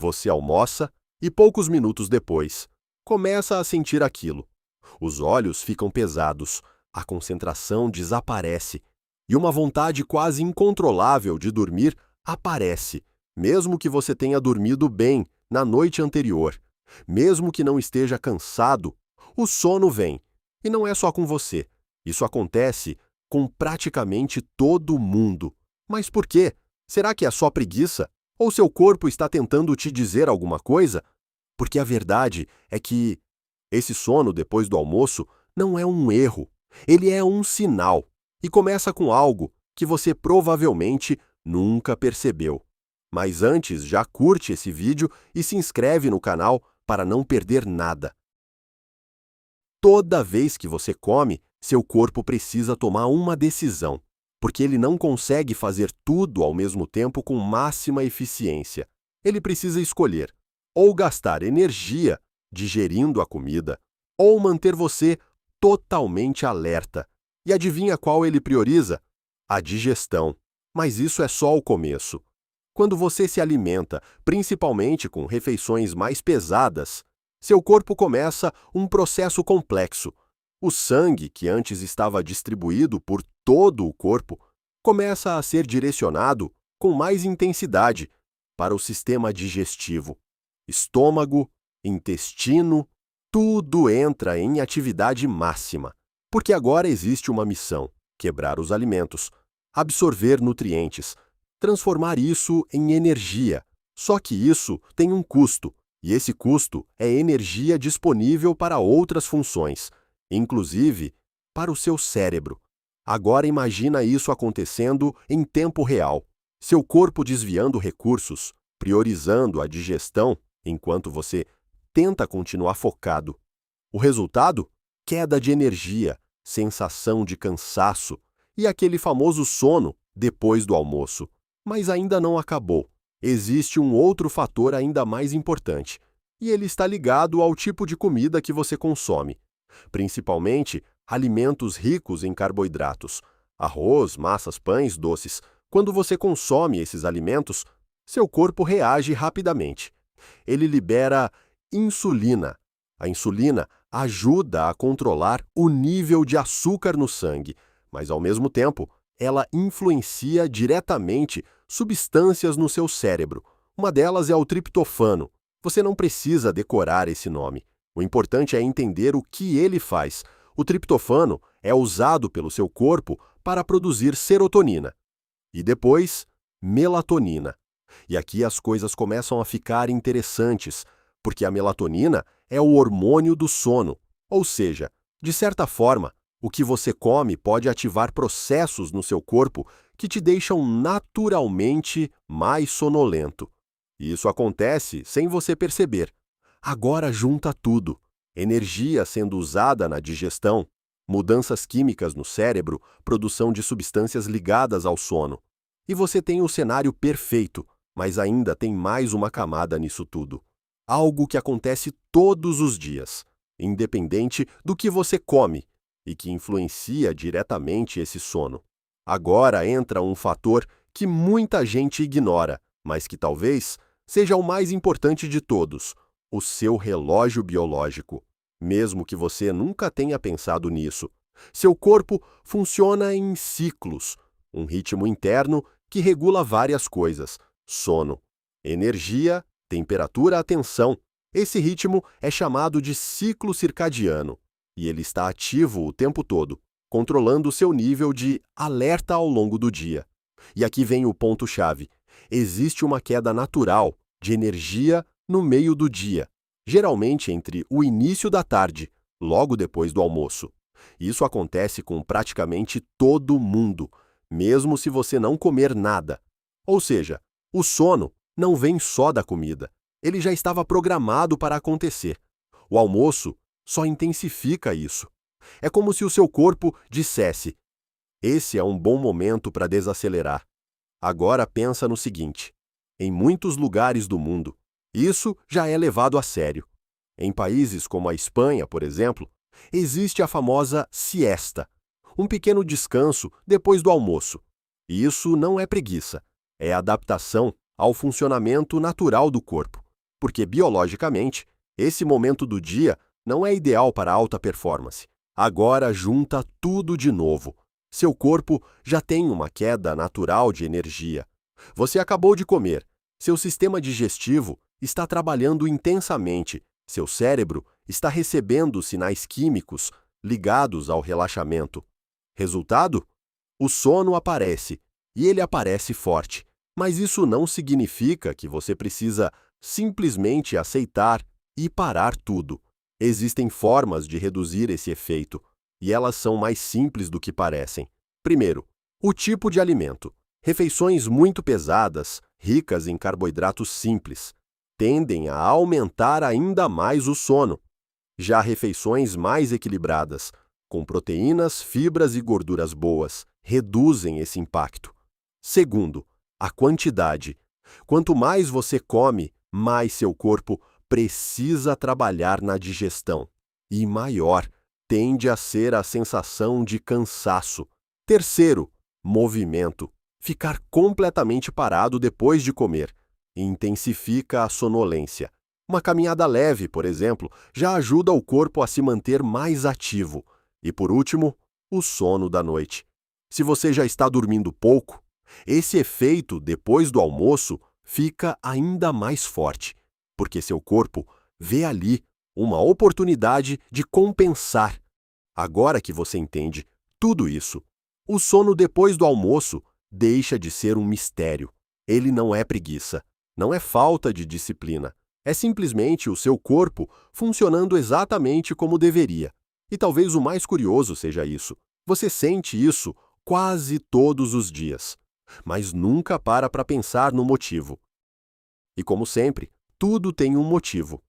Você almoça e poucos minutos depois, começa a sentir aquilo. Os olhos ficam pesados, a concentração desaparece e uma vontade quase incontrolável de dormir aparece, mesmo que você tenha dormido bem na noite anterior. Mesmo que não esteja cansado, o sono vem. E não é só com você. Isso acontece com praticamente todo mundo. Mas por quê? Será que é só preguiça? Ou seu corpo está tentando te dizer alguma coisa? Porque a verdade é que esse sono depois do almoço não é um erro. Ele é um sinal. E começa com algo que você provavelmente nunca percebeu. Mas antes, já curte esse vídeo e se inscreve no canal para não perder nada. Toda vez que você come, seu corpo precisa tomar uma decisão, porque ele não consegue fazer tudo ao mesmo tempo com máxima eficiência. Ele precisa escolher ou gastar energia digerindo a comida, ou manter você totalmente alerta. E adivinha qual ele prioriza? A digestão. Mas isso é só o começo. Quando você se alimenta, principalmente com refeições mais pesadas, seu corpo começa um processo complexo. O sangue, que antes estava distribuído por todo o corpo, começa a ser direcionado com mais intensidade para o sistema digestivo. Estômago, intestino, tudo entra em atividade máxima, porque agora existe uma missão: quebrar os alimentos, absorver nutrientes, transformar isso em energia. Só que isso tem um custo, e esse custo é energia disponível para outras funções, inclusive para o seu cérebro. Agora imagina isso acontecendo em tempo real. Seu corpo desviando recursos, priorizando a digestão, enquanto você tenta continuar focado. O resultado? Queda de energia, sensação de cansaço e aquele famoso sono depois do almoço. Mas ainda não acabou. Existe um outro fator ainda mais importante, e ele está ligado ao tipo de comida que você consome. Principalmente, alimentos ricos em carboidratos, arroz, massas, pães, doces. Quando você consome esses alimentos, seu corpo reage rapidamente. Ele libera insulina. A insulina ajuda a controlar o nível de açúcar no sangue, mas, ao mesmo tempo, ela influencia diretamente substâncias no seu cérebro. Uma delas é o triptofano. Você não precisa decorar esse nome. O importante é entender o que ele faz. O triptofano é usado pelo seu corpo para produzir serotonina. E depois, melatonina. E aqui as coisas começam a ficar interessantes, porque a melatonina é o hormônio do sono. Ou seja, de certa forma, o que você come pode ativar processos no seu corpo que te deixam naturalmente mais sonolento. E isso acontece sem você perceber. Agora junta tudo: energia sendo usada na digestão, mudanças químicas no cérebro, produção de substâncias ligadas ao sono. E você tem o cenário perfeito, mas ainda tem mais uma camada nisso tudo. Algo que acontece todos os dias, independente do que você come, e que influencia diretamente esse sono. Agora entra um fator que muita gente ignora, mas que talvez seja o mais importante de todos: o seu relógio biológico. Mesmo que você nunca tenha pensado nisso, seu corpo funciona em ciclos, um ritmo interno que regula várias coisas: sono, energia, temperatura, atenção. Esse ritmo é chamado de ciclo circadiano. E ele está ativo o tempo todo, controlando seu nível de alerta ao longo do dia. E aqui vem o ponto-chave: existe uma queda natural de energia no meio do dia, geralmente entre o início da tarde, logo depois do almoço. Isso acontece com praticamente todo mundo, mesmo se você não comer nada. Ou seja, o sono não vem só da comida. Ele já estava programado para acontecer. O almoço só intensifica isso. É como se o seu corpo dissesse: esse é um bom momento para desacelerar. Agora pensa no seguinte: em muitos lugares do mundo, isso já é levado a sério. Em países como a Espanha, por exemplo, existe a famosa siesta, um pequeno descanso depois do almoço. E isso não é preguiça, é adaptação ao funcionamento natural do corpo. porque biologicamente, esse momento do dia não é ideal para alta performance. Agora junta tudo de novo. Seu corpo já tem uma queda natural de energia. Você acabou de comer. Seu sistema digestivo está trabalhando intensamente. Seu cérebro está recebendo sinais químicos ligados ao relaxamento. Resultado? O sono aparece, e ele aparece forte. Mas isso não significa que você precisa simplesmente aceitar e parar tudo. Existem formas de reduzir esse efeito, e elas são mais simples do que parecem. Primeiro, o tipo de alimento. Refeições muito pesadas, ricas em carboidratos simples, tendem a aumentar ainda mais o sono. Já refeições mais equilibradas, com proteínas, fibras e gorduras boas, reduzem esse impacto. Segundo, a quantidade. Quanto mais você come, mais seu corpo precisa trabalhar na digestão. E maior tende a ser a sensação de cansaço. Terceiro, movimento. Ficar completamente parado depois de comer intensifica a sonolência. Uma caminhada leve, por exemplo, já ajuda o corpo a se manter mais ativo. E por último, o sono da noite. Se você já está dormindo pouco, esse efeito depois do almoço fica ainda mais forte, porque seu corpo vê ali uma oportunidade de compensar. Agora que você entende tudo isso, o sono depois do almoço deixa de ser um mistério. Ele não é preguiça, não é falta de disciplina. É simplesmente o seu corpo funcionando exatamente como deveria. E talvez o mais curioso seja isso. Você sente isso quase todos os dias, mas nunca para pensar no motivo. E como sempre, tudo tem um motivo.